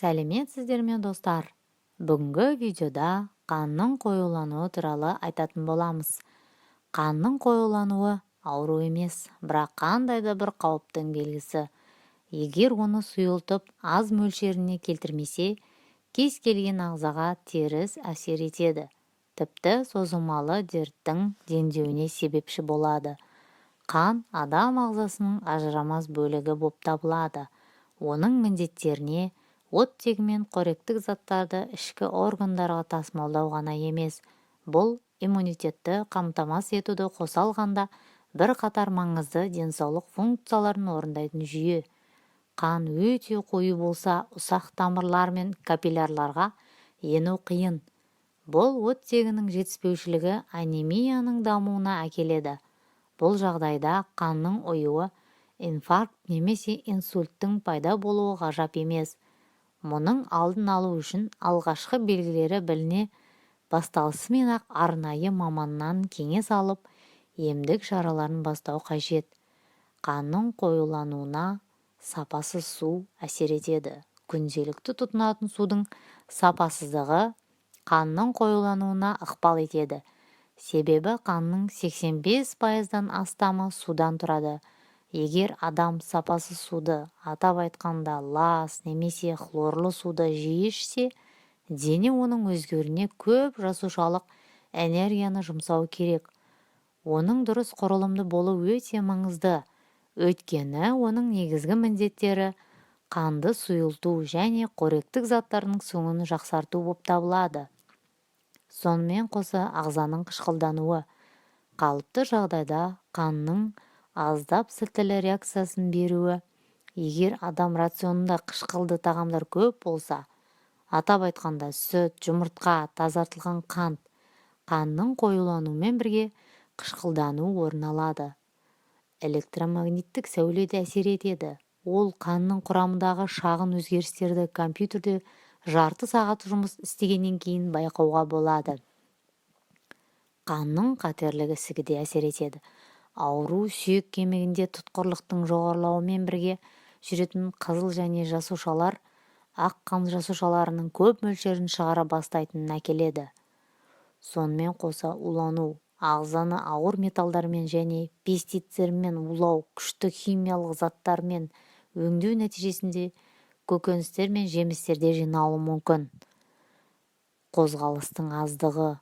Сәлеметсіздер ме достар? Бүгінгі видеода қанның қоюлануы туралы айтатын боламыз. Қанның қоюлануы ауру емес, бірақ қандай да бір қауіптің белгісі. Егер оны сұйылтып, аз мөлшеріне келтірмесе, кез келген ағзаға теріс әсер етеді. Тіпті созылмалы дерттің дендеуіне себепші болады. Қан адам ағзасының ажырамас бөлігі болып табылады. Оның міндеттеріне оттегі мен қоректік заттарды ішкі органдарға тасымалдау ғана емес, бұл иммунитетті қамтамасыз етуді қоса алғанда бірқатар маңызды денсаулық функцияларын орындайтын жүйе. Қан өте қою болса, ұсақ тамырлар мен капиллярларға ену қиын. Бұл оттегінің жетіспеушілігі анемияның дамуына әкеледі. Бұл жағдайда қанның ұюы инфаркт немесе инсульттің пайда болуы ғажап емес. Мұның алдын алу үшін алғашқы белгілері біліне басталысымен-ақ арнайы маманнан кеңес алып, емдік шараларын бастау қажет. Қанның қоюлануына сапасыз су әсер етеді. Күнделікті тұтынатын судың сапасыздығы қанның қоюлануына ықпал етеді. Себебі қанның 85%-дан астамы судан тұрады. Егер адам сапасыз суды, атап айтқанда лас немесе хлорлы суды жиі ішсе, дене оның өзгеруіне көп жасушалық энергияны жұмсау керек. Оның дұрыс құрылымды болу өте маңызды. Өйткені оның негізгі міндеттері қанды сұйылту және қоректік заттардың сіңуін жақсарту болып табылады. Сонымен қоса ағзаның қышқылдануы. Қалыпты жағдайда қанның аздап сілтілі реакциясын беруі. Егер адам рационында қышқылды тағамдар көп болса, атап айтқанда сүт, жұмыртқа, тазартылған қант, қанның қоюлануымен бірге қышқылдану орын алады. Электромагниттік сәуле де әсер етеді. Ол қанның құрамындағы шағын өзгерістерді компьютерде жарты сағат жұмыс істегеннен кейін байқауға болады. Қанның қатерлік ісігі де әсер етеді. Ауру сүйек кемігінде тұтқырлықтың жоғарылауымен бірге жүретін қызыл және жасушалар ақ қан жасушаларының көп мөлшерін шығара бастайтынын әкеледі. Сонымен қоса улану, ағзаны ауыр металдармен және пестицидтермен улау, күшті химиялық заттармен өңдеу нәтижесінде көкөністер мен жемістерде жиналуы мүмкін. Қозғалыстың аздығы,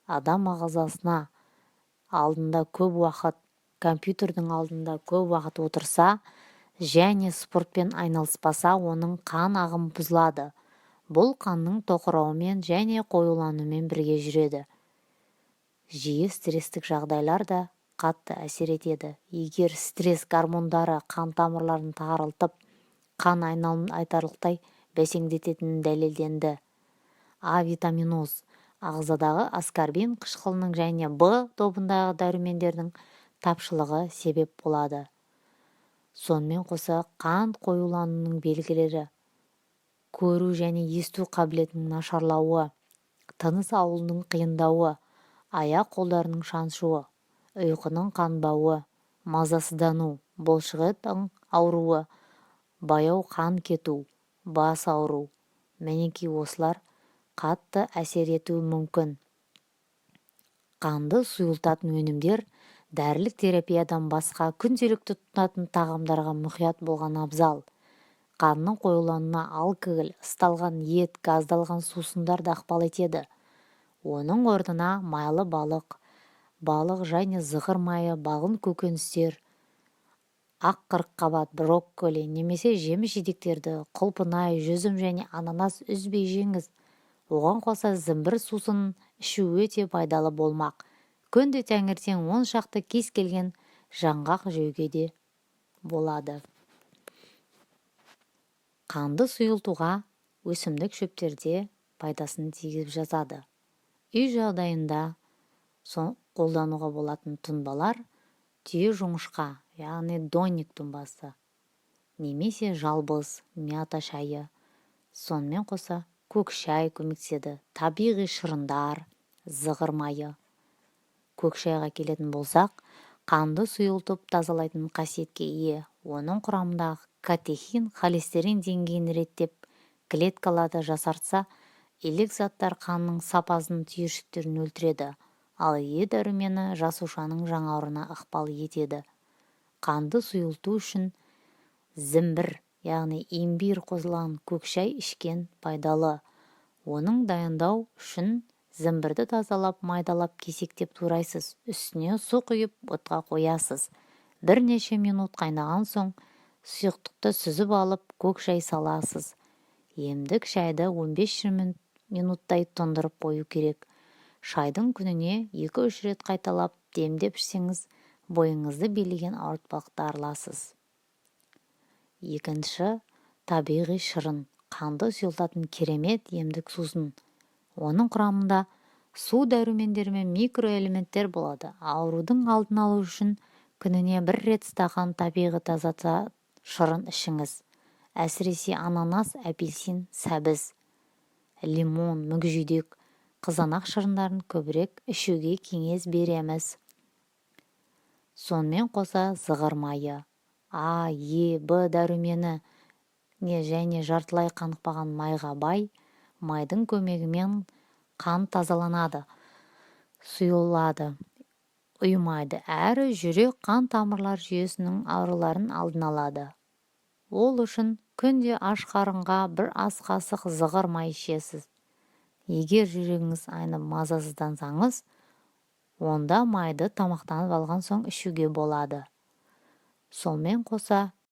адам ағзасына алдында көп уақыт, компьютердің алдында көп уақыт отырса және спортпен айналыспаса, оның қан ағымы бұзылады. Бұл қанның тоқырауымен және қоюлануымен бірге жүреді. Жиі стресстік жағдайлар да қатты әсер етеді. Егер стресс гормондары қан тамырларын тарылтып, қан айналымын айтарлықтай бәсеңдететінін дәлелденді. Авитаминоз ағзадағы аскорбин қышқылының және В тобындағы дәрумендердің тапшылығы себеп болады. Сонымен қоса қант қоюлануының белгілері: көру және есту қабілетінің нашарлауы, тыныс алудың қиындауы, аяқ қолдарының шаншуы, ұйқының қанбауы, мазасыздану, бұлшықеттің ауруы, баяу қан кету, бас ауру. Мінекей осылар қатты әсер етуі мүмкін. Қанды сұйылтатын өнімдер дәрілік терапиядан басқа күнделікті тұтынатын тағамдарға мұқият болған абзал. Қанның қоюлануына алкоголь, ысталған ет, газдалған сусындар да ықпал етеді. Оның орнына майлы балық және зығыр майы, бағын көкөністер, ақ қырыққабат, брокколи немесе жеміс-жидектерді, құлпынай, жүзім және ананас үзбей жеңіз. Оған қоса зімбір сусынын ішу өте пайдалы болмақ. Күнде таңертең 10 шақты кез келген жаңғақ жеуге де болады. Қанды сұйылтуға өсімдік шөптерде пайдасын тигізіп жатады. Үй жағдайында қолдануға болатын тұнбалар: түйе жоңышқа, яғни донник тұнбасы, немесе жалбыз, мята шайы. Сонымен қоса көк шай көмектеседі. Табиғи шырындар, зығыр майы. Көк шайға келетін болсақ, қанды сұйылтып тазалайтын қасиетке ие. Оның құрамындағы катехин холестерин деңгейін реттеп, клеткаларды жасартса, илік заттар қанның сапасын түйіршіктерін өлтіреді, ал Е дәрумені жасушаның жаңаруына ықпал етеді. Қанды сұйылту үшін зімбір, яғни имбир қосылған көк шай ішкен пайдалы. Оның дайындау үшін зімбірді тазалап, майдалап, кесектеп турайсыз. Үстіне су құйып, отқа қоясыз. Бірнеше минут қайнаған соң сұйықтықты сүзіп алып, көк шай саласыз. Емдік шайды 15-20 минуттай тұндырып қою керек. Шайдың күніне 2-3 рет қайталап демдеп ішсеңіз, бойыңызды билеген ауыртпалықты арыласыз. Екінші, табиғи шырын, қанды сұйылтатын керемет емдік сусын. Оның құрамында су дәрумендері мен микроэлементтер болады. Аурудың алдын алу үшін күніне 1 рет стақан табиғи таза шырын ішіңіз. Әсіресе ананас, апельсин, сәбіз, лимон, мүкжүйдек, қызанақ шырындарын көбірек ішуге кеңес береміз. Сонымен қоса зығыр майы, А, Е, Б дәрумені және жартылай қанықпаған майға бай, майдың көмегімен қан тазаланады, сұйылады, ұйымайды, әрі жүрек қан тамырлар жүйесінің ауруларын алдын алады. Ол үшін күнде аш қарынға 1 ас қасық зығыр май ішесіз. Егер жүрегіңіз айнып мазасыздансаңыз, онда майды тамақтанып алған соң ішуге болады. Сонымен қоса